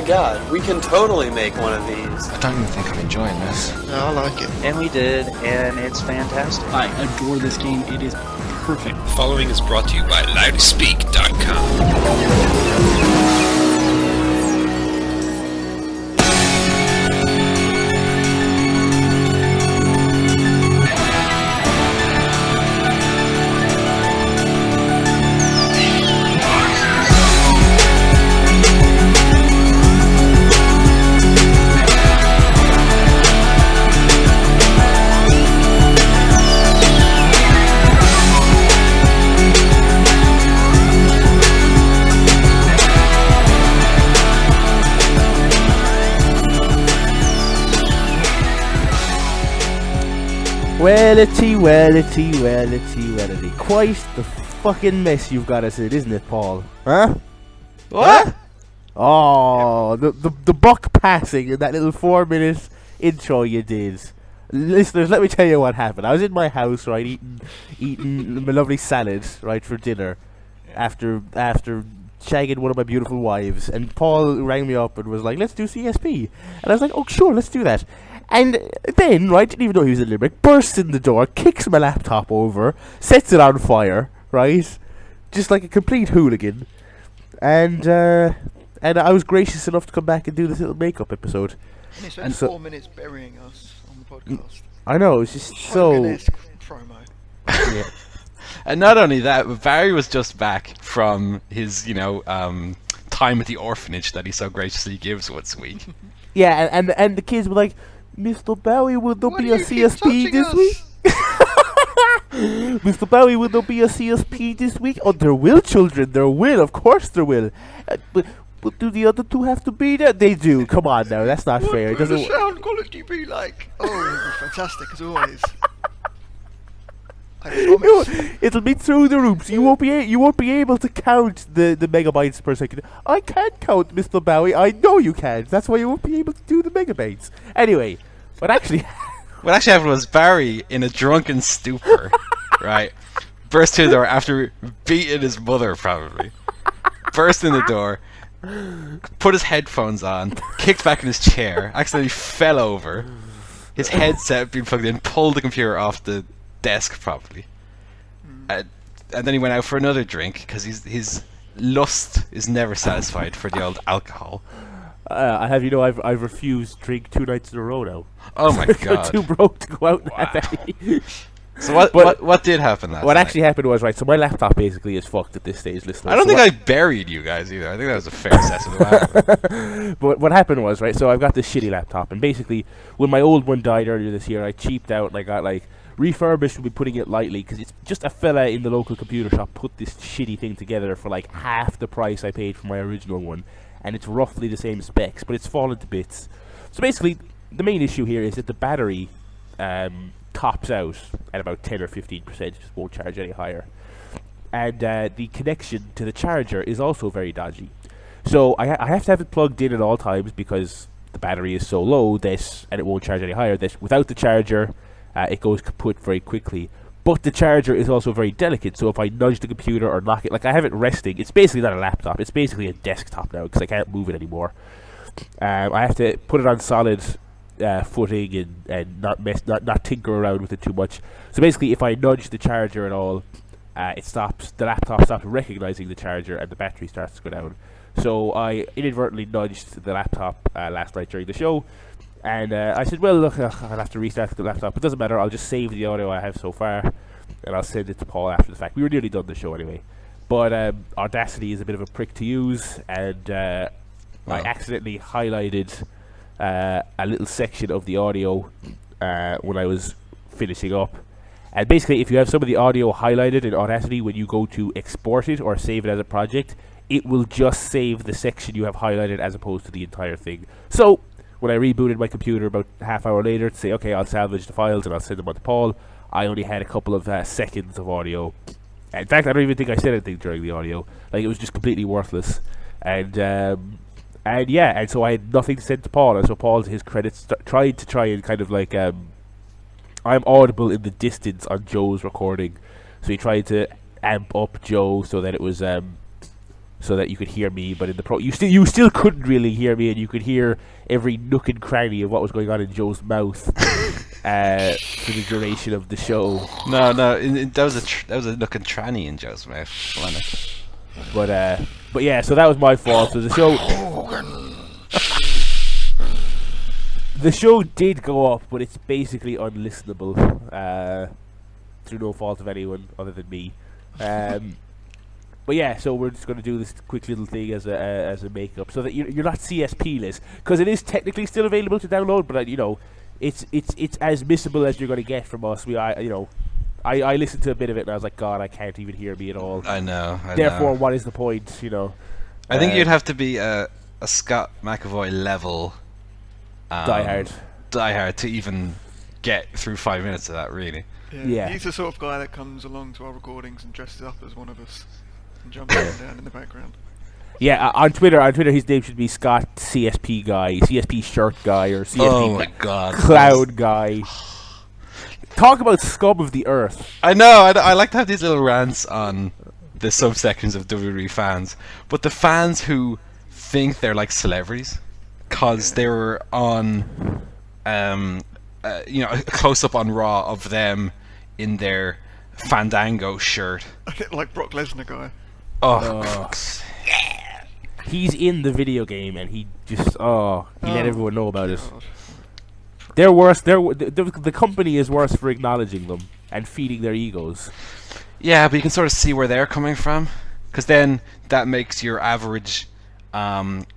god, we can totally make one of these. I don't even think I'm enjoying this. No, I like it. And we did, and it's fantastic. I adore this game. It is perfect. The following is brought to you by loudspeak.com. Wellity. Quite the fucking mess you've got us in, isn't it, Paul? Huh? What? Huh? Oh, the buck passing in that little 4-minute intro you did. Listeners, let me tell you what happened. I was in my house, right, eating my lovely salad, right, for dinner, after shagging one of my beautiful wives, and Paul rang me up and was like, let's do CSP. And I was like, oh, sure, let's do that. And then, right, didn't even know he was in Limerick, bursts in the door, kicks my laptop over, sets it on fire, right, just like a complete hooligan. And I was gracious enough to come back and do this little makeup episode. And he spent 4 minutes burying us on the podcast. I know, it's just so... Hooligan-esque promo. Yeah. And not only that, but Barry was just back from his, time at the orphanage that he so graciously gives once a week. Yeah, and the kids were like, Mr. Bowie, will there be a CSP this week? Mr. Bowie, will there be a CSP this week? Oh, there will, children, there will, of course there will. But do the other two have to be there? They do, come on now, that's not fair. What will the sound quality be like? Oh, it'll be fantastic as always. It'll be through the roof. So you won't be able to count the megabytes per second. I can't count, Mr. Bowie. I know you can't. That's why you won't be able to do the megabytes. Anyway, what actually happened was Barry, in a drunken stupor, right, burst through the door after beating his mother, probably. Burst in the door, put his headphones on, kicked back in his chair, accidentally fell over. His headset being plugged in, pulled the computer off the desk probably, and then he went out for another drink because his lust is never satisfied for the old alcohol. I've refused to drink 2 nights in a row now. Oh my god! I'm too broke to go out and have any. So what did happen last night? What actually happened was, right, so my laptop basically is fucked at this stage, listeners. I don't think I buried you guys either. I think that was a fair assessment of what happened. But what happened was, right, so I've got this shitty laptop, and basically when my old one died earlier this year, I cheaped out and I got like refurbished, would be putting it lightly, because it's just a fella in the local computer shop put this shitty thing together for like half the price I paid for my original one, and it's roughly the same specs, but it's fallen to bits. So basically, the main issue here is that the battery tops out at about 10 or 15%, just won't charge any higher. And the connection to the charger is also very dodgy. So I have to have it plugged in at all times because the battery is so low that, and it won't charge any higher, that without the charger, it goes kaput very quickly. But the charger is also very delicate, so if I nudge the computer or knock it, like I have it resting, it's basically not a laptop, it's basically a desktop now because I can't move it anymore. I have to put it on solid footing and not tinker around with it too much. So basically, if I nudge the charger at all, the laptop stops recognizing the charger and the battery starts to go down. So I inadvertently nudged the laptop last night during the show, and I said, well, look, I'll have to restart the laptop. It doesn't matter, I'll just save the audio I have so far, and I'll send it to Paul after the fact. We were nearly done the show anyway. But Audacity is a bit of a prick to use, and I accidentally highlighted a little section of the audio when I was finishing up. And basically, if you have some of the audio highlighted in Audacity, when you go to export it or save it as a project, it will just save the section you have highlighted as opposed to the entire thing. So when I rebooted my computer about a half hour later to say, okay, I'll salvage the files and I'll send them on to Paul, I only had a couple of seconds of audio. In fact, I don't even think I said anything during the audio. Like, it was just completely worthless. And so I had nothing to send to Paul. And so Paul, to his credit, tried and kind of like, I'm audible in the distance on Joe's recording. So he tried to amp up Joe so that it was so that you could hear me. But in the you still couldn't really hear me, and you could hear every nook and cranny of what was going on in Joe's mouth for the duration of the show. No, that was a nook and tranny in Joe's mouth, wasn't it? But yeah, so that was my fault. So the show. The show did go up, but it's basically unlistenable through no fault of anyone other than me. But yeah, so we're just going to do this quick little thing as a makeup, so that you're not CSP-less, because it is technically still available to download, but it's as missable as you're going to get from us. I listened to a bit of it and I was like, God, I can't even hear me at all. I know. Therefore, what is the point? I think you'd have to be a Scott McAvoy level. Die hard to even get through 5 minutes of that, really. Yeah. He's the sort of guy that comes along to our recordings and dresses up as one of us and jumps up and down in the background. Yeah, on Twitter, his name should be Scott CSP guy, CSP shirt guy, or CSP cloud guy. Talk about scum of the earth. I know. I like to have these little rants on the subsections of WWE fans, but the fans who think they're like celebrities because they were on, a close up on Raw of them in their Fandango shirt, like Brock Lesnar guy. He's in the video game and he just let everyone know about it. They're worse. The company is worse for acknowledging them and feeding their egos. Yeah, but you can sort of see where they're coming from, because then that makes your average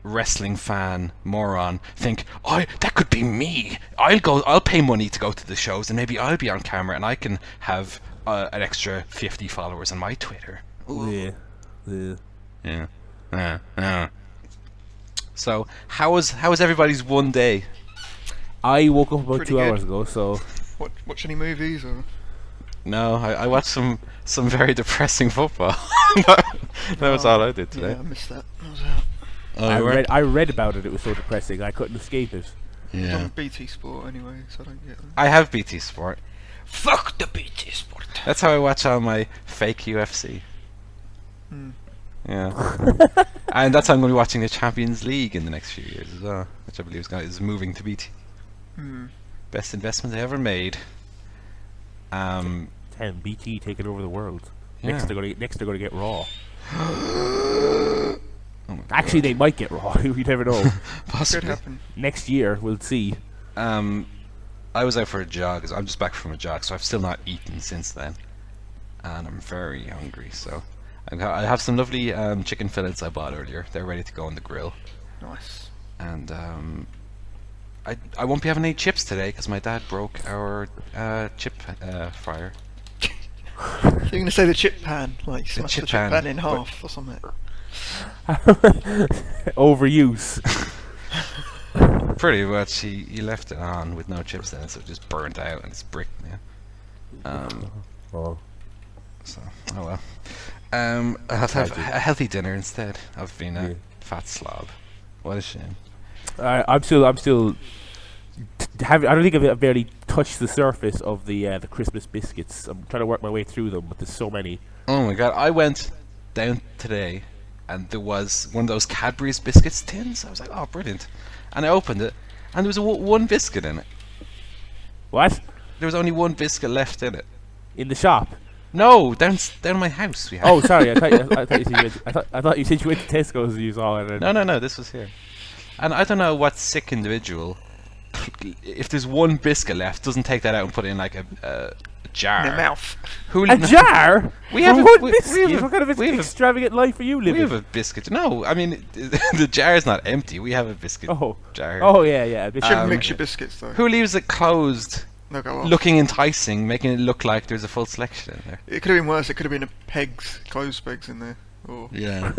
wrestling fan moron think, that could be me. I'll pay money to go to the shows, and maybe I'll be on camera, and I can have an extra 50 followers on my Twitter. Ooh. Yeah. So how was everybody's one day? I woke up about Pretty 2 good. hours ago. So watch any movies or? No, I watched some very depressing football. that was all I did today. Yeah, I missed that. I was out. I read about it. It was so depressing. I couldn't escape it. It's on BT Sport anyway, so I don't get them. I have BT Sport. Fuck the BT Sport. That's how I watch all my fake UFC. Yeah. And that's how I'm going to be watching the Champions League in the next few years as well, which I believe is moving to BT. Best investment I ever made. BT taking over the world. Yeah. Next they're going to get Raw. Actually, they might get Raw. You never know. Possibly. Could happen. Next year, we'll see. I was out for a jog. I'm just back from a jog, so I've still not eaten since then, and I'm very hungry. So I have some lovely chicken fillets I bought earlier. They're ready to go on the grill. Nice. And I won't be having any chips today because my dad broke our chip fryer. You're going to say the chip pan, like smash the chip pan in half or something. Overuse. Pretty much, he left it on with no chips in it, so it just burnt out and it's brick now. So, oh well. I'll have to have a healthy dinner instead of being a fat slob. What a shame. I'm still. I don't think I've barely touched the surface of the Christmas biscuits. I'm trying to work my way through them, but there's so many. Oh my god! I went down today, and there was one of those Cadbury's biscuits tins. I was like, oh, brilliant! And I opened it, and there was one biscuit in it. What? There was only one biscuit left in it. In the shop? No, down in my house. We had. Oh, sorry. I thought you said you went to Tesco's and you saw it. No. This was here. And I don't know what sick individual, if there's one biscuit left, doesn't take that out and put it in like a jar. In their mouth. A jar? We have one biscuit? What kind of extravagant life are you living? We have a biscuit. No, I mean the jar is not empty. We have a biscuit jar. Oh yeah. You shouldn't mix your biscuits though. Who leaves it closed? They'll go off. Looking enticing, making it look like there's a full selection in there. It could have been worse. It could have been clothes pegs in there. Or yeah,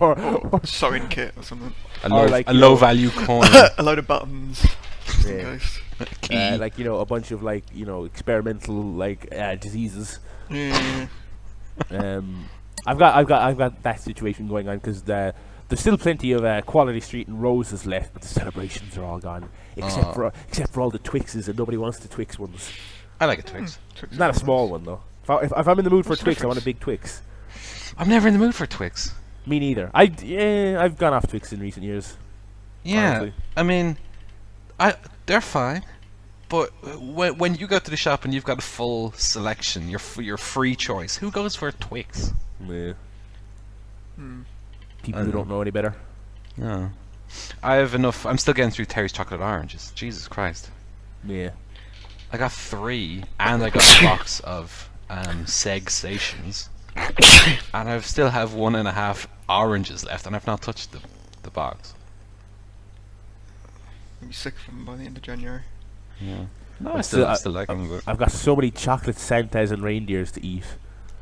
or sewing kit or something. A low value coin. A load of buttons. Just in case. A bunch of experimental diseases. Yeah. I've got that situation going on because there's still plenty of Quality Street and Roses left, but the celebrations are all gone except for all the Twixes, and nobody wants the Twix ones. I like a Twix. It's not a small one though. If I'm in the mood for a Twix, I want a big Twix. I'm never in the mood for Twix. Me neither. I've gone off Twix in recent years. Yeah, honestly. I mean, they're fine, but when you go to the shop and you've got a full selection, your free choice, who goes for Twix? Yeah. Hmm. People who don't know any better. No, I have enough. I'm still getting through Terry's chocolate oranges. Jesus Christ, Yeah. I got 3, and I got a box of Seg Stations, and I still have 1.5 oranges left, and I've not touched the box. You'll be sick of them by the end of January. Yeah. No, I still- still like them, but I've got so many chocolate Santas and reindeers to eat.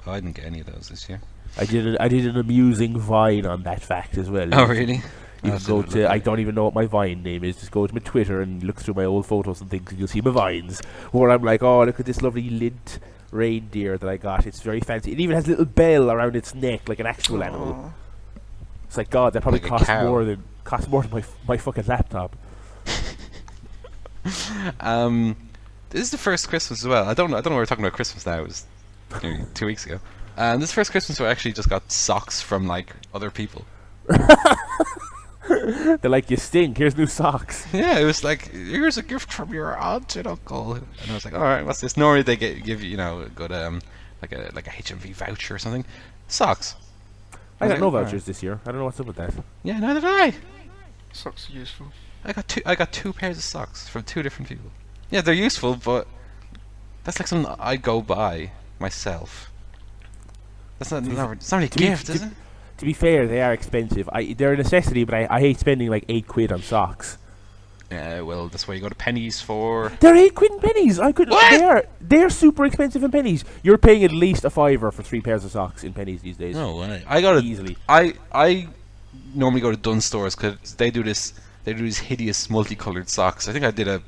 I didn't get any of those this year. I did an amusing Vine on that fact as well. Oh, really? You can go to, I don't even know what my Vine name is, just go to my Twitter and look through my old photos and things and you'll see my Vines, where I'm like, oh, look at this lovely lint reindeer that I got, it's very fancy. It even has a little bell around its neck like an actual animal. Aw. It's like, God, that probably Like a costs cow. more than my fucking laptop. This is the first Christmas as well. I don't know why we're talking about Christmas now. It was 2 weeks ago. This is the first Christmas where I actually just got socks from like other people. They're like, you stink, here's new socks. Yeah, it was like, here's a gift from your aunt and uncle, and I was like, all right, what's this? Normally they give you, a good like a HMV voucher or something. Socks. I got was no like, all right. vouchers this year. I don't know what's up with that. Yeah, neither did I. Socks are useful. I got 2 pairs of socks from 2 different people. Yeah, they're useful, but that's like something I go buy myself. That's not it's not really a gift, is it? To be fair, they are expensive. They're a necessity, but I hate spending like £8 on socks. Yeah, well, that's why you go to Pennies for. They're £8 in pennies. I could. What? They're super expensive in pennies. You're paying at least a £5 for 3 pairs of socks in pennies these days. No way. I got it Easily. I normally go to Dunn stores because they do these hideous multicolored socks. I think I did an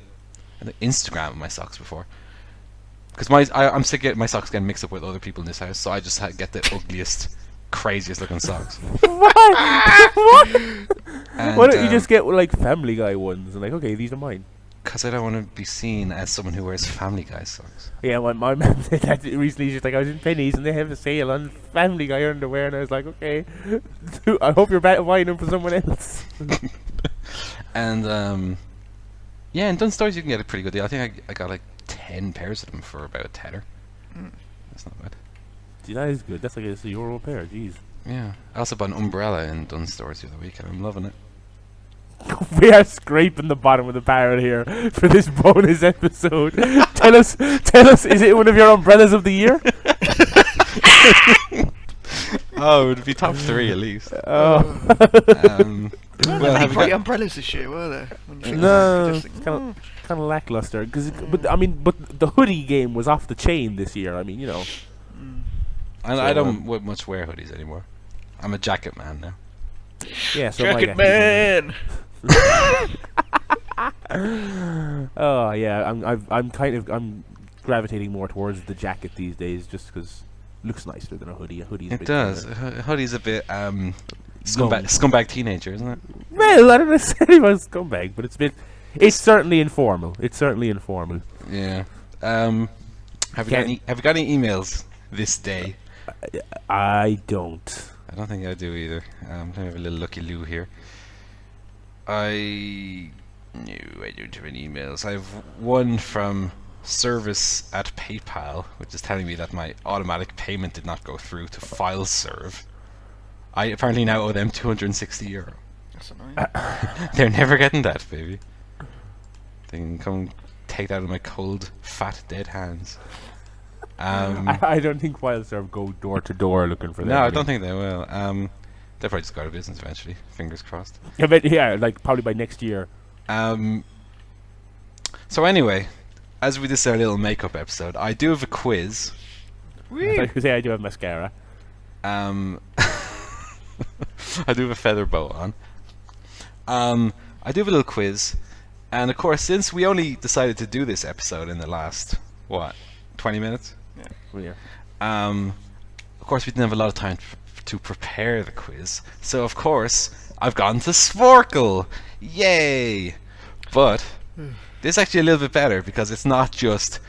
Instagram of my socks before. Because I'm sick of my socks getting mixed up with other people in this house, so I just get the ugliest, craziest looking socks. What? And, Why don't you just get like Family Guy ones and like, okay, these are mine? Because I don't want to be seen as someone who wears Family Guy socks. Yeah, my mum said that recently. She's like, I was in Pennies and they have a sale on Family Guy underwear, and I was like, okay, I hope you're buying them for someone else. And yeah, in Dunn stores you can get a pretty good deal. I think I got like 10 pairs of them for about a tenner. That's not bad. Gee, that is good. That's like a euro a pair. Jeez. Yeah. I also bought an umbrella in Dunn stores the other week, and I'm loving it. We are scraping the bottom of the barrel here for this bonus episode. Tell us, is it one of your umbrellas of the year? Oh, it would be top 3 at least. Oh. Well, have you Bright got, umbrellas this year, were there? When you think No, about it, you it's just think, kind of lackluster. But the hoodie game was off the chain this year. I mean, I don't much wear hoodies anymore. I'm a jacket man now. yeah. So Jacket man! Oh yeah, I'm gravitating more towards the jacket these days, just because it looks nicer than a hoodie. A hoodie's a It bit does. better. A hoodie's a bit scumbag teenager, isn't it? Well, I don't necessarily about scumbag, but it's certainly informal. Yeah. Have you got any emails this day? I don't. I don't think I do either. I'm gonna have a little looky-loo here. I don't have any emails. I have one from service at PayPal, which is telling me that my automatic payment did not go through to FileServe. I apparently now owe them €260. That's annoying. They're never getting that, baby. They can come take that out of my cold, fat, dead hands. I don't think FileServe go door to door looking for that. No, I don't think they will. They'll probably just go out of business eventually. Fingers crossed. Yeah, like probably by next year. So anyway, as we did our little makeup episode, I do have a quiz. I say I do have mascara. I do have a feather boa on. I do have a little quiz, and of course, since we only decided to do this episode in the last 20 minutes. Well, yeah. Of course, we didn't have a lot of time to prepare the quiz, so of course, I've gone to Sporkle. Yay! But this is actually a little bit better because it's not just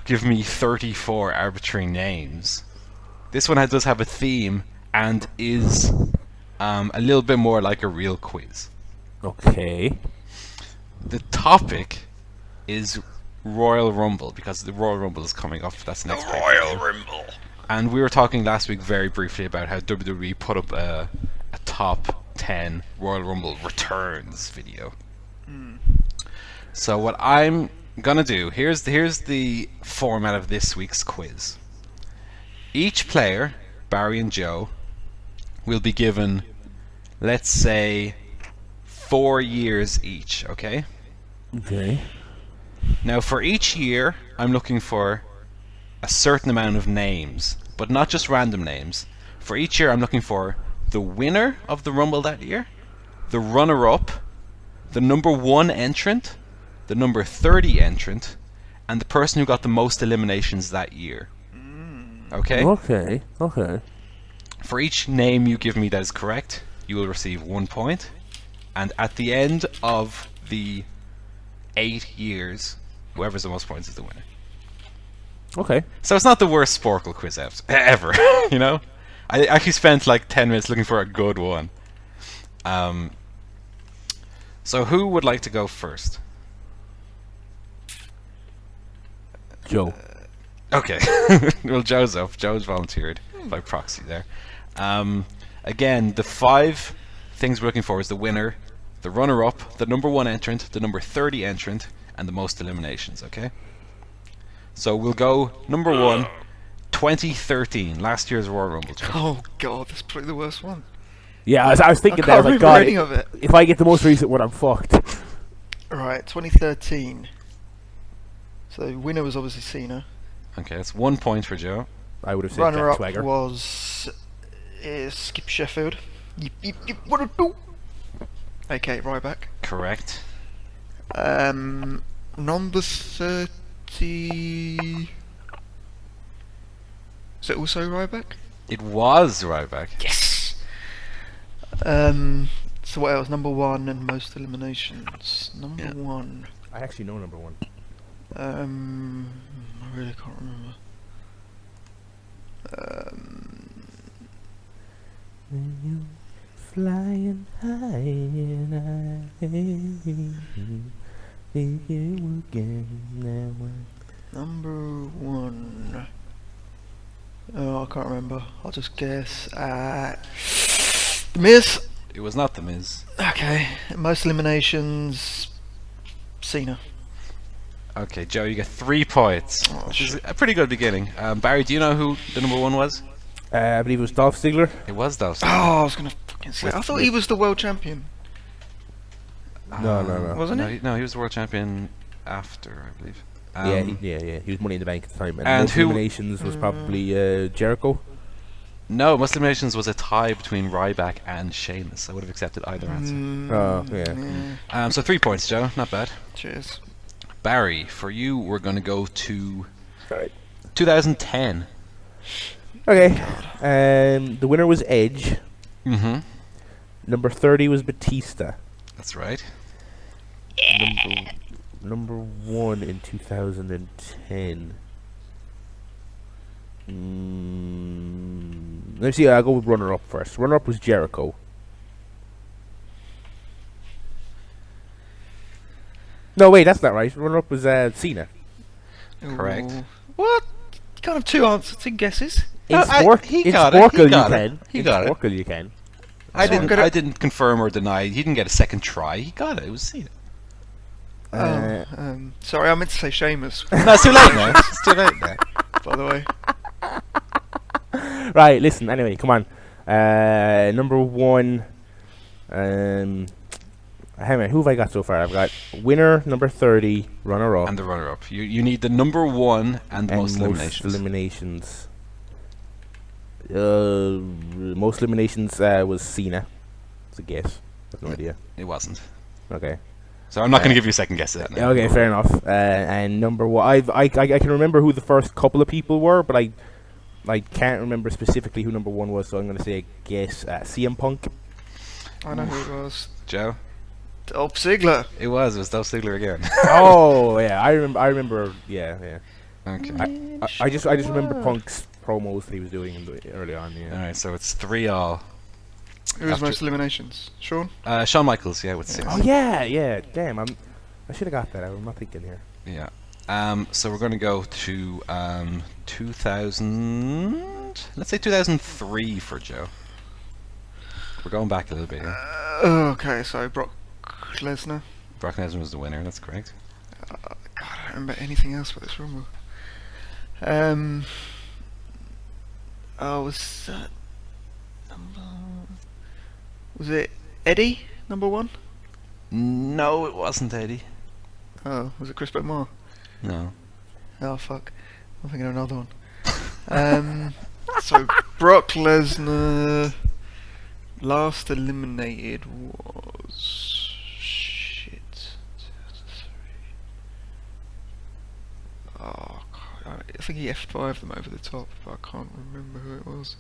give me 34 arbitrary names. This one does have a theme and is A little bit more like a real quiz. Okay. The topic is Royal Rumble, because the Royal Rumble is coming up. That's next week. Royal Rumble. And we were talking last week very briefly about how WWE put up a top 10 Royal Rumble returns video. So what I'm gonna do, here's the format of this week's quiz. Each player, Barry and Joe, will be given, let's say, 4 years each, okay? Okay. Now for each year, I'm looking for a certain amount of names, but not just random names. For each year, I'm looking for the winner of the Rumble that year, the runner-up, the number 1 entrant, the number 30 entrant, and the person who got the most eliminations that year. Okay? Okay. For each name you give me that is correct, you will receive 1 point. And at the end of the 8 years, whoever's the most points is the winner. Okay. So it's not the worst Sporkle quiz ever, you know? I actually spent like 10 minutes looking for a good one. So who would like to go first? Joe. Okay. Well, Joe's up. Joe's volunteered by proxy there. Again, the 5 things we're looking for is the winner, the runner-up, the number 1 entrant, the number 30 entrant, and the most eliminations, okay? So we'll go number 1, 2013, last year's Royal Rumble. Joe. Oh god, that's probably the worst one. Yeah, I was thinking I that. I can't was like, remember God, any of it. if I get the most recent one, I'm fucked. Right, 2013. So winner was obviously Cena. Okay, that's 1 point for Joe. I would have said Jack Runner-up Swagger. was Skip Sheffield. Yip, yip, yip, what a do? Okay, Ryback. Correct. Number 30. Is it also Ryback? It was Ryback. Yes. So what else? Number 1 and most eliminations. Number 1. I actually know number 1. I really can't remember. Flying high and I think you again. Number 1. Oh, I can't remember. I'll just guess at The Miz. It was not The Miz. Okay. Most eliminations. Cena. Okay, Joe, you get 3 points. Oh, Which is shit. a pretty good beginning. Barry, do you know who the number 1 was? I believe it was Dolph Ziggler. It was Dolph. Oh, I was gonna fucking say. With- I thought he was the world champion. No. Wasn't no, he? No, he was the world champion after, I believe. Yeah. He was Money in the Bank at the time. And and most who- eliminations was probably Jericho. No, most eliminations was a tie between Ryback and Sheamus. I would have accepted either answer. Oh, yeah. So 3 points, Joe. Not bad. Cheers. Barry, for you, we're going to go to Alright. 2010. Okay. The winner was Edge. Mm-hmm. Number 30 was Batista. That's right. Number 1 in 2010. Let me see. I'll go with runner-up first. Runner-up was Jericho. No, wait, that's not right. Runner-up was Cena. Correct. Ooh. What? You can't have 2 answers, 2 guesses. In I- Spork, he in got it, Sporkle he got you it, can. he In got it. Sporkle you can. I So I'm didn't. gonna- I didn't confirm or deny. He didn't get a second try. He got it. It was Cena. Sorry, I meant to say Sheamus, No, it's too late now. It's too late now. by the way. Right, listen, anyway, come on. Number 1. Hang on, who have I got so far? I've got winner, number 30, runner-up, And the runner-up. You need the number 1 and the most eliminations. eliminations. Most eliminations was Cena. It's a guess. I have no idea. It wasn't. Okay. So I'm not going to give you a second guess at that now. Okay, fair enough. And number 1, I can remember who the first couple of people were, but I can't remember specifically who number 1 was, so I'm going to say guess CM Punk. I know who it was. Joe? Dolph Ziggler. It was Dolph Ziggler again. Oh yeah, I remember. Yeah. Okay. I just remember Punk's promos that he was doing early on. Yeah. Alright, so it's 3-all. Who was After- most eliminations? Sean? Shawn Michaels, yeah, with 6. Oh yeah. Damn, I should have got that. I'm not thinking here. Yeah. So we're going to go to 2000. Let's say 2003 for Joe. We're going back a little bit here. Okay, so Brock Lesnar. Brock Lesnar was the winner. That's correct. God, I don't remember anything else about this Rumble. Was that was it Eddie number 1? No, it wasn't Eddie. Oh, was it Chris Benoit? No. Oh fuck, I'm thinking of another one. So Brock Lesnar last eliminated was shit. Oh, God, I think he F5'd them over the top, but I can't remember who it was.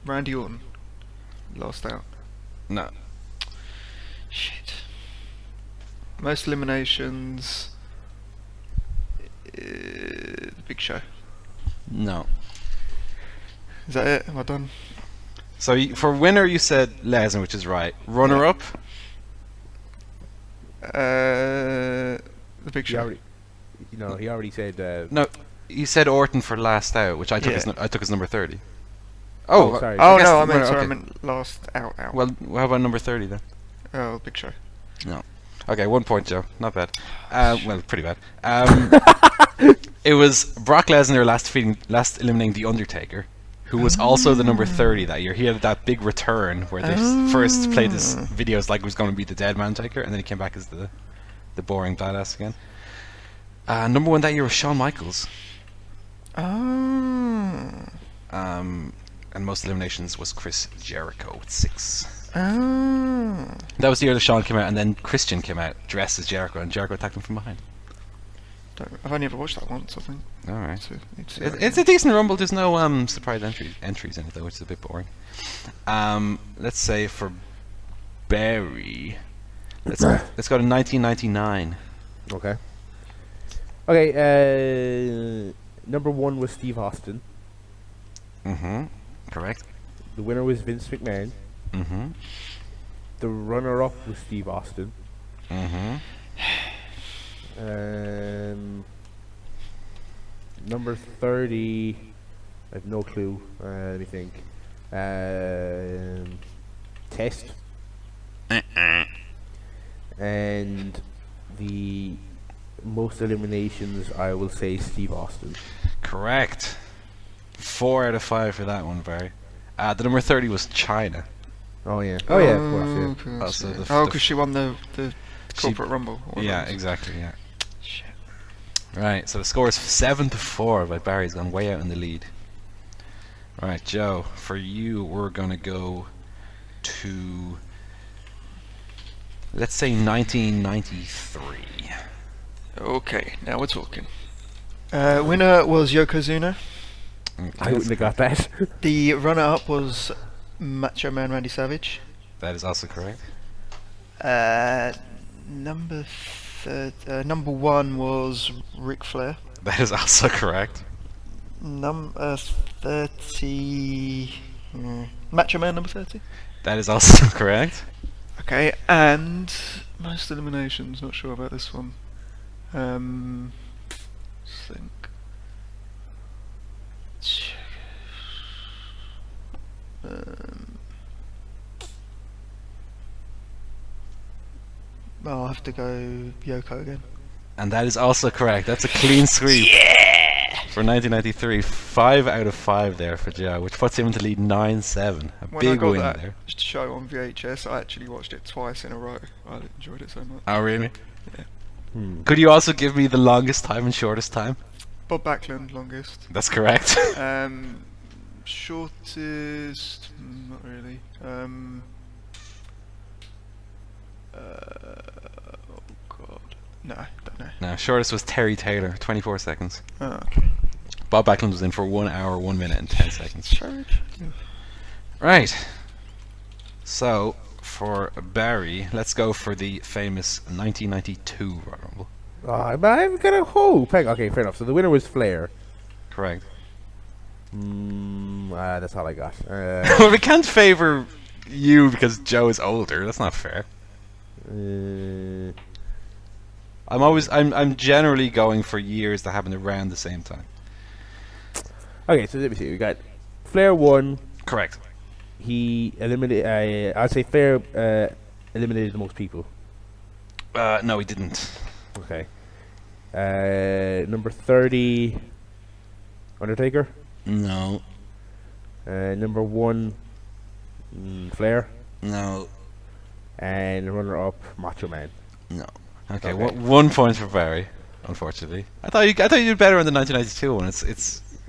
Randy Orton lost out. No. Shit. Most eliminations. The Big Show. No. Is that it? Am I done? So for winner you said Lesnar, which is right. Runner up? The Big He Show. already, he already said. No, you said Orton for last out, which I took Yeah. I took as number 30. Oh, sorry. Oh guess no, I the winner- meant sorry, I okay. meant last out. Well, how about number 30 then? Oh, Big Show. Okay, 1 point, Joe. Not bad. Well, pretty bad. It was Brock Lesnar last eliminating The Undertaker, who was also the number 30 that year. He had that big return where they first played this videos like it was going to be the Dead Man Taker, and then he came back as the boring badass again. Number 1 that year was Shawn Michaels. Oh. And most eliminations was Chris Jericho with 6. Oh. That was the year that Shawn came out, and then Christian came out dressed as Jericho, and Jericho attacked him from behind. I've only ever watched that once, I think. Alright. So it's, It's a decent rumble. There's no surprise entries in it though, which is a bit boring. Let's say for Barry, let's go to 1999. Okay. Okay. Number 1 was Steve Austin. Correct. The winner was Vince McMahon. The runner-up was Steve Austin. Number 30, I have no clue. Let me think. Test. And the most eliminations, I will say Steve Austin. Correct. 4 out of 5 for that one, Barry. The number 30 was China. Oh yeah. Oh yeah, of course. Yeah. Also the because she won the corporate rumble. or Yeah, whatever. exactly. Yeah. Shit. Right. So the score is 7-4, but Barry's gone way out in the lead. Right, Joe. For you, we're gonna go to, let's say, 1993. Okay, now we're talking. Winner was Yokozuna. I wouldn't have got that. The runner-up was Macho Man Randy Savage. That is also correct. Number 1 was Ric Flair. That is also correct. Number 30. Macho Man number 30. That is also correct. Okay, and most eliminations. Not sure about this one. Think. I'll have to go Yoko again. And that is also correct. That's a clean sweep. For 1993, 5 out of 5 there for Joe, which puts him into lead 9-7. A When I big got win that there. show on VHS, I actually watched it twice in a row. I enjoyed it so much. Oh, really? Yeah. Could you also give me the longest time and shortest time? Bob Backlund, longest. That's correct. Shortest, not really. Oh god. No, don't know. No, shortest was Terry Taylor, 24 seconds. Oh, okay. Bob Backlund was in for 1 hour, 1 minute and 10 seconds. Charge. Right. So, for Barry, let's go for the famous 1992 Royal Rumble. But I've got a hope. Okay, fair enough. So the winner was Flair. Correct. That's all I got. Well, we can't favour you because Joe is older. That's not fair. I'm generally going for years that happen around the same time. Okay, so let me see. We got Flair won. Correct. He eliminated. I'd say Flair eliminated the most people. No, he didn't. Okay. Number 30, Undertaker. No. Number 1, Flair. No. And runner-up, Macho Man. No. Okay, Okay. 1 point for Barry. Unfortunately, I thought you did better on the 1992 one.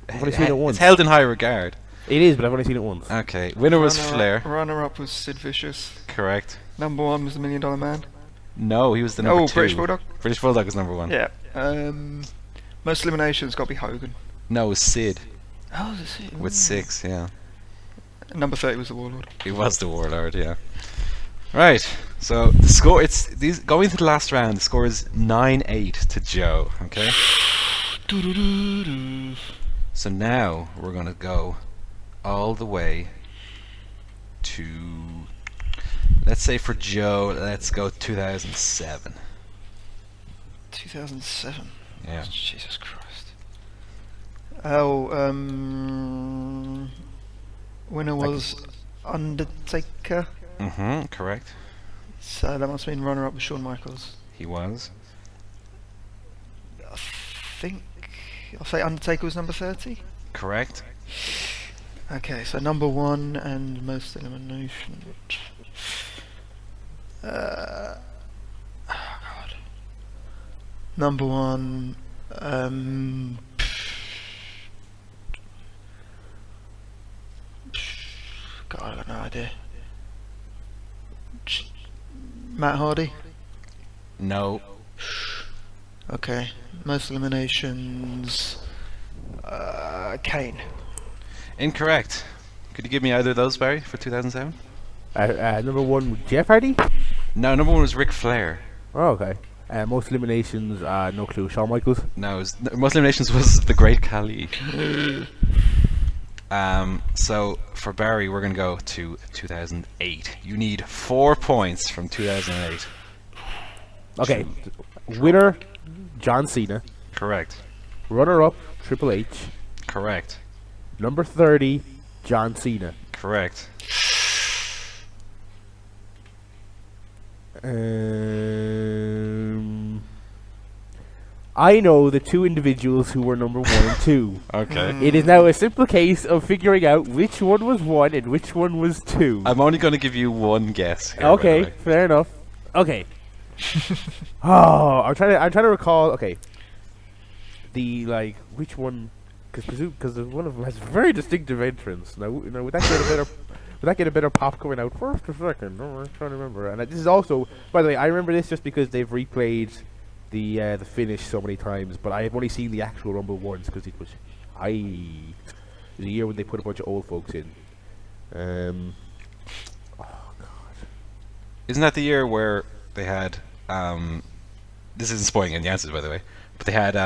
I've only seen it once. It's held in high regard. It is, but I've only seen it once. Okay, winner was Flair. Runner-up was Sid Vicious. Correct. Number 1 was the $1 Million Man. No, he was the number 2. British Bulldog. British Bulldog was number 1. Yeah. Most eliminations got to be Hogan. No, it was Sid Oh, is it Sid? with 6. Yeah, Number 30 was the Warlord. he was the warlord. Yeah. Right. So the score. Going into the last round. The score is 9-8 to Joe. Okay. So now we're gonna go all the way to, let's say for Joe, let's go 2007. 2007. Yeah. Jesus Christ. Oh, winner was Undertaker. Correct. So that must have been runner-up with Shawn Michaels. He was. I think I'll say Undertaker was number 30. Correct. Okay, so number 1 and most elimination. Oh God. Number 1. God, I got no idea. Matt Hardy. No. Okay, most eliminations. Kane. Incorrect. Could you give me either of those, Barry, for 2007? Number 1, Jeff Hardy. No, number 1 was Ric Flair. Oh, okay. Most eliminations, no clue. Shawn Michaels. No, most eliminations was the Great Khali. So for Barry, we're gonna go to 2008. You need 4 points from 2008. Okay. Winner, John Cena. Correct. Runner-up, Triple H. Correct. Number 30, John Cena. Correct. I know the 2 individuals who were number 1 and 2. Okay. It is now a simple case of figuring out which one was 1 and which one was 2. I'm only gonna give you one guess here, by the Okay, way. fair enough. Okay. I'm trying to recall. Okay. Which one? Because one of them has very distinctive entrance. Now, would that get a better? Would that get a better pop coming out first or second? No, I'm trying to remember. And this is also, by the way, I remember this just because they've replayed the finish so many times. But I have only seen the actual Rumble once because it was the year when they put a bunch of old folks in. Isn't that the year where they had this isn't spoiling any answers, by the way, but they had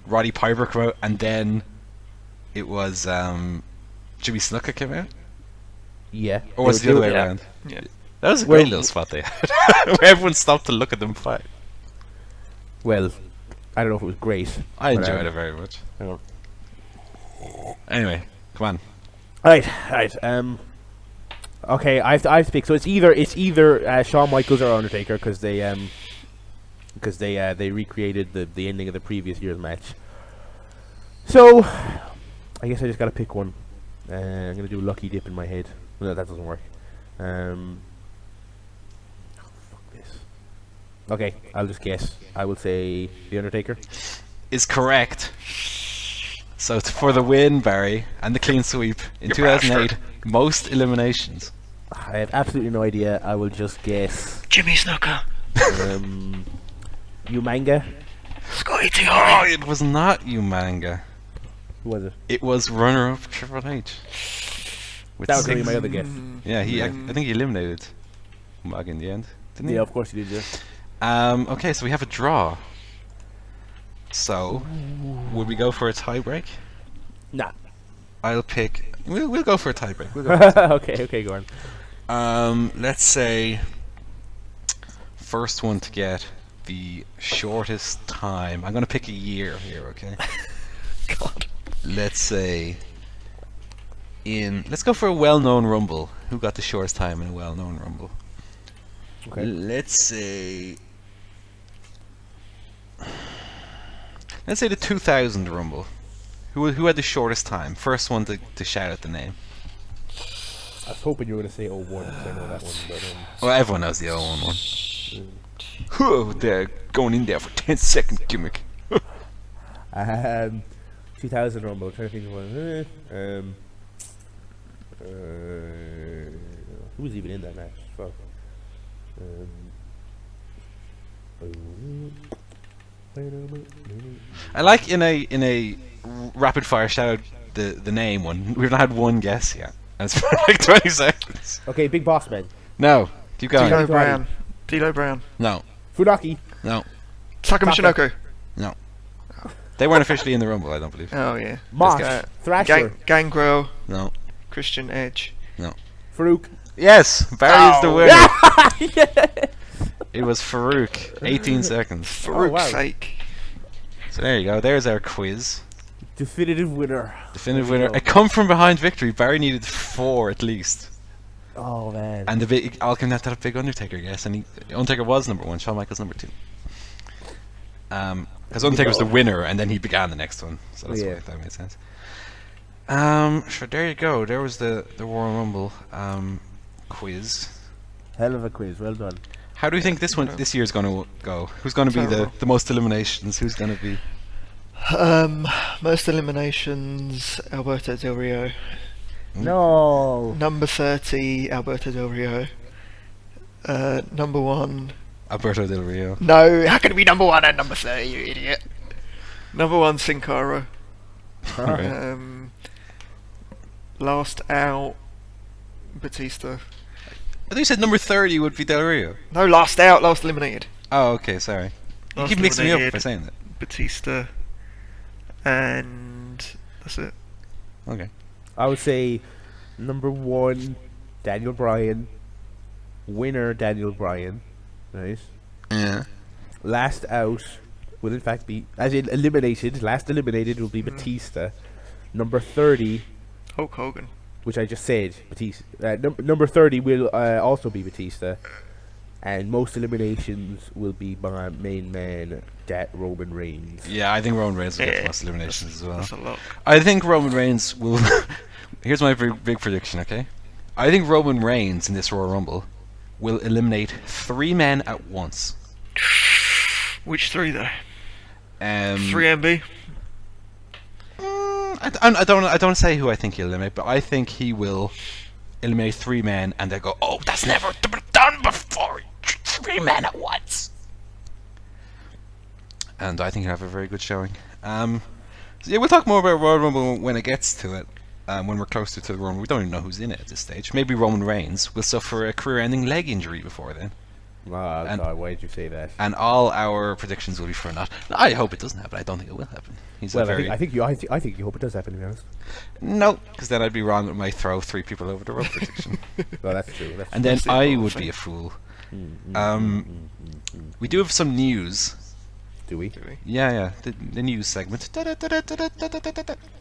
Roddy Piper come out, and then it was Jimmy Snuka came out, Yeah. or was it the other way yeah. around? Yeah. That was a Well, great little spot they had, where everyone stopped to look at them fight. Well, I don't know if it was great. I but, enjoyed it very much. Anyway, come on. Right. Okay, I have to pick. So it's either Shawn Michaels or Undertaker because they recreated the ending of the previous year's match. So I guess I just gotta pick one. I'm gonna do lucky dip in my head. No, that doesn't work. Fuck this. Okay, I'll just guess. I will say the Undertaker. Is correct. So for the win, Barry, and the clean sweep in 2008, most eliminations. I have absolutely no idea. I will just guess. Jimmy Snuka. Umanga. Scotty T. Oh, it was not Umanga. Who was it? It was runner-up Triple H. With That was gonna be 6. my other guess. Yeah, I think he eliminated Umaga in the end, didn't he? Yeah, of course you did. Yeah. Okay, so we have a draw. So, would we go for a tie break? Nah. I'll pick. We'll go for a tiebreak. We'll go for a tiebreak. Okay, go on. Let's say first one to get the shortest time. I'm gonna pick a year here, okay? God. Let's say let's go for a well-known Rumble. Who got the shortest time in a well-known Rumble? Okay. Let's say the 2000 Rumble. Who had the shortest time? First one to shout out the name. I was hoping you were going to say 01, because I know that one. But, Well, everyone knows the 01 one. Whoa, they're going in there for 10-second gimmick. 2000 Rumble, trying to think of one. Who was even in that match? Fuck. I like in a rapid fire shout out the name one. We've not had one guess yet. And it's been like 20 seconds. Okay, Big Boss Man. No, keep going. D'Lo Brown. No, Funaki. no, Taka Michinoku. no. They weren't officially in the Rumble, I don't believe. Oh yeah. Mosh. guy. Thrasher. Gangrel. No, Christian Edge. no. Farouk. Yes, Barry is the Oh. winner. It was Farouk. 18 seconds. Farouk's wow. sake. So there you go. There's our quiz. Definitive winner. Definitive There you winner. go. A come from behind victory. Barry needed 4 at least. Oh, man. And the big Alkin had that big Undertaker guess, and Undertaker was number 1. Shawn Michaels number 2. Because Undertaker was the winner, and then he began the next one. So that's why that made sense. Sure. There you go. There was the Royal Rumble quiz. Hell of a quiz. Well done. How do you think this year's going to go? Who's going to be the most eliminations? Who's going to be? Most eliminations, Alberto Del Rio. No. Number 30, Alberto Del Rio. Number 1. Alberto Del Rio. No, how can it be number 1 and number 30, you idiot? Number 1, Sin Cara. Right. Last out, Batista. I thought you said number 30 would be Del Rio. No, last out, last eliminated. Oh, okay, sorry. You Last keep mixing me up by eliminated. saying that. Batista. And that's it. Okay. I would say number 1, Daniel Bryan. Winner, Daniel Bryan. Nice. Yeah. Last out will in fact be, as in eliminated, last eliminated will be Batista. Number 30, Hulk Hogan. which I just said, Batista. Number 30 will also be Batista. And most eliminations will be by main man, Roman Reigns. Yeah, I think Roman Reigns will get Yeah, the most eliminations as well. That's a lot. I think Roman Reigns will... Here's my big prediction, okay? I think Roman Reigns in this Royal Rumble will eliminate 3 men at once. Which 3 though? 3 MB? I don't say who I think he'll eliminate, but I think he will eliminate 3 men, and they'll go, "Oh, that's never been done before! 3 men at once!" And I think he'll have a very good showing. So yeah, we'll talk more about Royal Rumble when it gets to it. When we're closer to the Rumble, we don't even know who's in it at this stage. Maybe Roman Reigns will suffer a career-ending leg injury before then. Oh God, why did you say that? And all our predictions will be for naught. I hope it doesn't happen. I don't think it will happen. He's a Well, very... I think you hope it does happen, to be honest. No, because then I'd be wrong with my throw 3 people over the rope prediction. Well, that's true. And then That's the I important would thing. be a fool. We do have some news. Do we? Yeah, the news segment.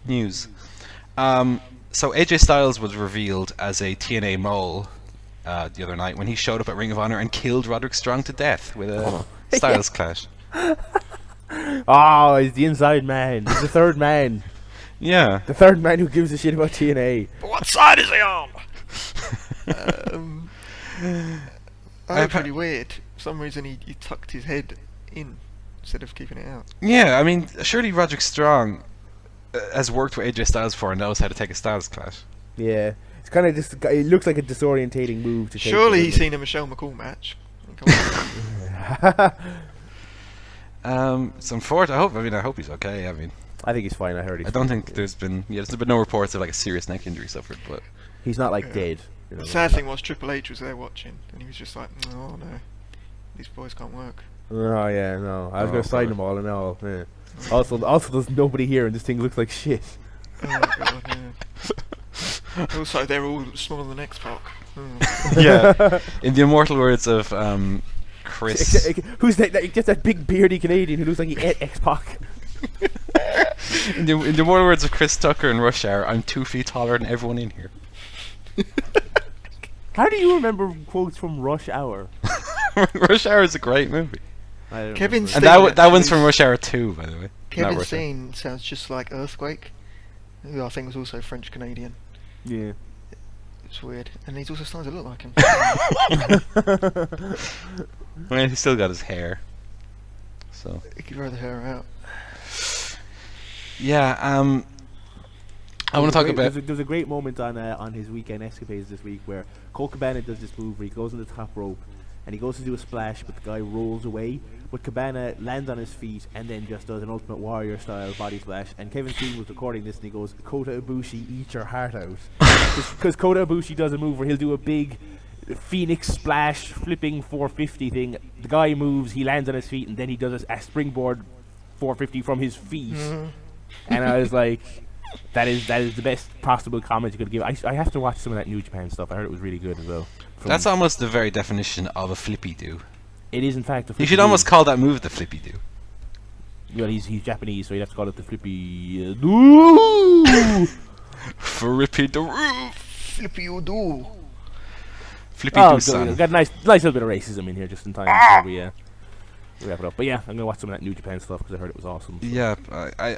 News. So AJ Styles was revealed as a TNA mole the other night when he showed up at Ring of Honor and killed Roderick Strong to death with a Styles clash. Oh, he's the inside man. He's the third man. Yeah. The third man who gives a shit about TNA. But what side is he on? That's pretty weird. For some reason he tucked his head in instead of keeping it out. Yeah, I mean, surely Roderick Strong has worked with AJ Styles before and knows how to take a Styles clash. Yeah. It's kind of just, it looks like a disorientating move to take. Surely he's seen a Michelle McCool match. Come on. It's unfortunate. I hope he's okay. I mean, I think he's fine. I heard he's I don't fine. think there's been no reports of like a serious neck injury suffered, but He's not like dead. You know, The sad thing was Triple H was there watching, and he was just like, "Oh no, these boys can't work." Oh yeah, no. I was Oh, gonna sign God. them all and all. Yeah. Also, there's nobody here, and this thing looks like shit. Oh my god, yeah. Also, they're all smaller than X-Pac. Yeah. In the immortal words of Chris. Who's that? Just that big beardy Canadian who looks like he ate X-Pac. In the immortal words of Chris Tucker in Rush Hour, I'm 2 feet taller than everyone in here. How do you remember quotes from Rush Hour? Rush Hour is a great movie. Kevin's And scene that one's actually- from Rush Hour 2, by the way. Not Kevin's Rush Hour. scene sounds just like Earthquake, who I think was also French Canadian. Yeah. It's weird, and he's also starting to look like him. I mean, he's still got his hair. So. He could grow the hair out. Yeah, I want to talk about. There was a great moment on his weekend escapades this week where Cole Cabana does this move where he goes on the top rope and he goes to do a splash, but the guy rolls away. But Cabana lands on his feet and then just does an Ultimate Warrior style body splash. And Kevin Steen was recording this and he goes, "Kota Ibushi, eat your heart out," because Kota Ibushi does a move where he'll do a big Phoenix splash flipping 450 thing. The guy moves, he lands on his feet, and then he does a springboard 450 from his feet. And I was like, that is the best possible comment you could give. I have to watch some of that New Japan stuff. I heard it was really good as well. That's almost the very definition of a flippy do. It is in fact a flippy You should almost call that move the flippy do. Well, he's Japanese, so you'd have to call it the flippy do. Flippy do. Flippy you do. Flippy Oh, do son. got a nice little bit of racism in here just in time before we wrap it up. But yeah, I'm gonna watch some of that New Japan stuff because I heard it was awesome. So. Yeah,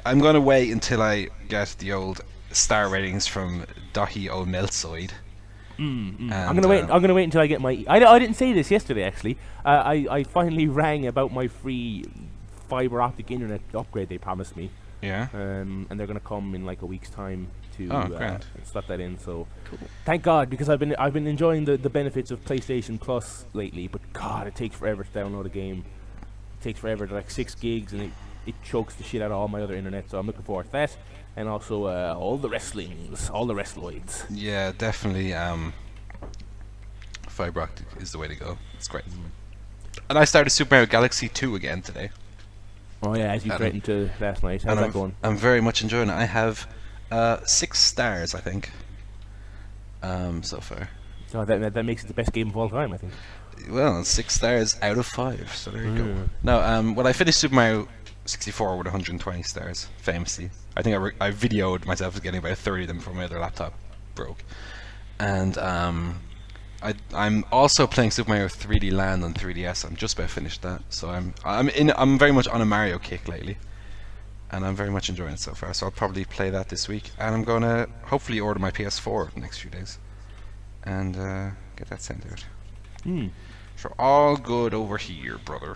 I'm gonna wait until I get the old star ratings from Dahi O'Melsoid. I'm gonna wait. I'm gonna wait until I get my. I didn't say this yesterday actually. I finally rang about my free fiber optic internet upgrade they promised me. Yeah. And they're gonna come in like a week's time to grand. slot that in. So thank God, because I've been enjoying the benefits of PlayStation Plus lately. But God, it takes forever to download a game. It takes forever. They're like 6 gigs, and it chokes the shit out of all my other internet. So I'm looking forward to that. And also all the wrestlings, all the wrestloids. Yeah, definitely. Fiber optic is the way to go. It's great. And I started Super Mario Galaxy 2 again today. Oh yeah, as you threatened to last night. How's And that going? I'm very much enjoying it. I have 6 stars, I think, so far. Oh, that makes it the best game of all time, I think. Well, 6 stars out of 5, so there you go. No, well, I finished Super Mario 64 with 120 stars, famously. I think I videoed myself getting about 30 of them before my other laptop broke. And I'm also playing Super Mario 3D Land on 3DS. I'm just about finished that, so I'm very much on a Mario kick lately, and I'm very much enjoying it so far. So I'll probably play that this week, and I'm gonna hopefully order my PS4 the next few days, and get that sent out. So all good over here, brother.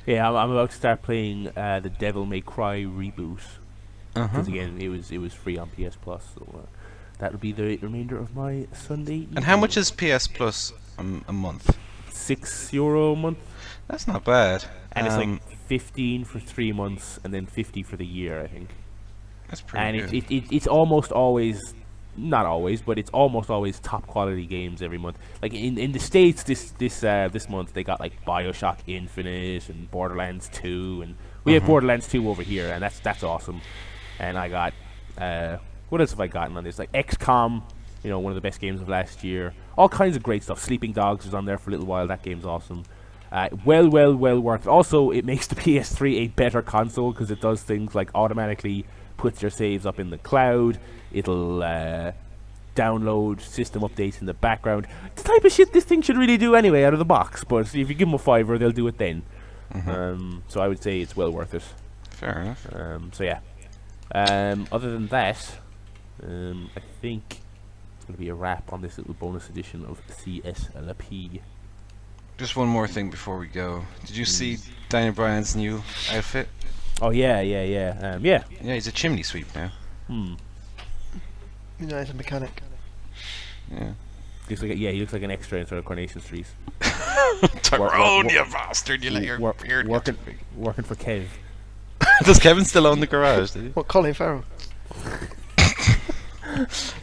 Yeah, I'm about to start playing the Devil May Cry reboot. Because again, it was free on PS Plus, so that'll be the remainder of my Sunday evening. And how much is PS Plus a month? €6 a month, That's not bad. and it's like 15 for 3 months, and then 50 for the year, I think. That's pretty And good. it's almost always, not always, but it's almost always top quality games every month. Like in the States, this month they got like BioShock Infinite and Borderlands 2, and we have Borderlands 2 over here, and that's awesome. And I got what else have I gotten on this? Like XCOM, one of the best games of last year. All kinds of great stuff. Sleeping Dogs was on there for a little while. That game's awesome. Well worth it. Also, it makes the PS3 a better console because it does things like automatically puts your saves up in the cloud. It'll download system updates in the background. The type of shit this thing should really do anyway out of the box. But if you give them a $5, they'll do it then. So I would say it's well worth it. Fair enough. So yeah. Other than that, I think it's going to be a wrap on this little bonus edition of CSLP. Just one more thing before we go. Did you see Daniel Bryan's new outfit? Oh yeah. Yeah, he's a chimney sweep now. He's a mechanic. Yeah. He looks like an extra in sort of Coronation Street. Tyrone, you bastard! You let your beard get too big. Working for Kev. Does Kevin still own the garage? Did he? What, Colin Farrell?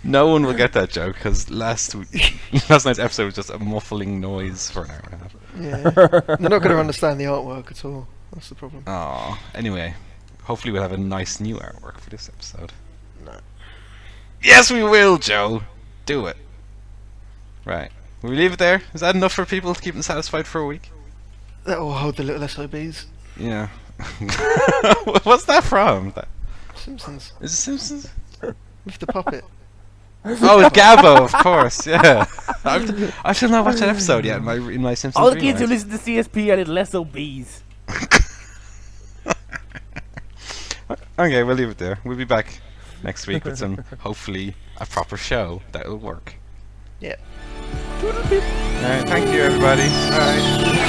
No one will get that joke because last night's episode was just a muffling noise for an hour and a half. Yeah. They're not going to understand the artwork at all. That's the problem. Anyway, hopefully we'll have a nice new artwork for this episode. No. Yes, we will, Joe. Do it. Right. Will we leave it there? Is that enough for people to keep them satisfied for a week? That will hold the little SOBs. Yeah. What's that from? Simpsons. Is it Simpsons? With the puppet. Oh, it's Gabbo, of course. Yeah. I've still not watched that episode yet in my Simpsons. All the kids who reruns. listen to CSP are little SOBs. Okay, we'll leave it there. We'll be back next week with some, hopefully, a proper show that'll work. Yeah. Alright, thank you, everybody. Alright.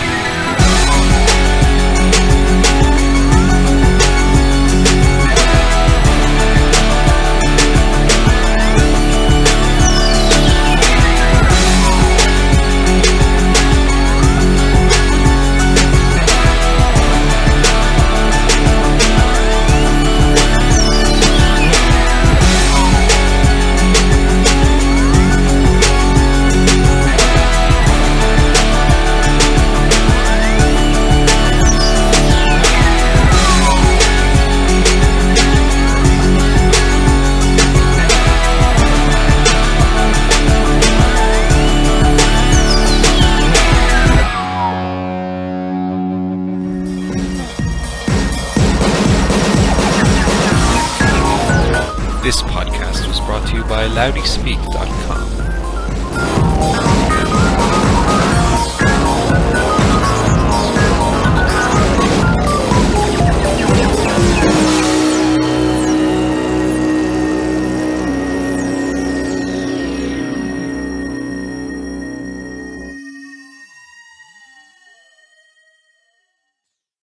This podcast was brought to you by loudyspeak.com.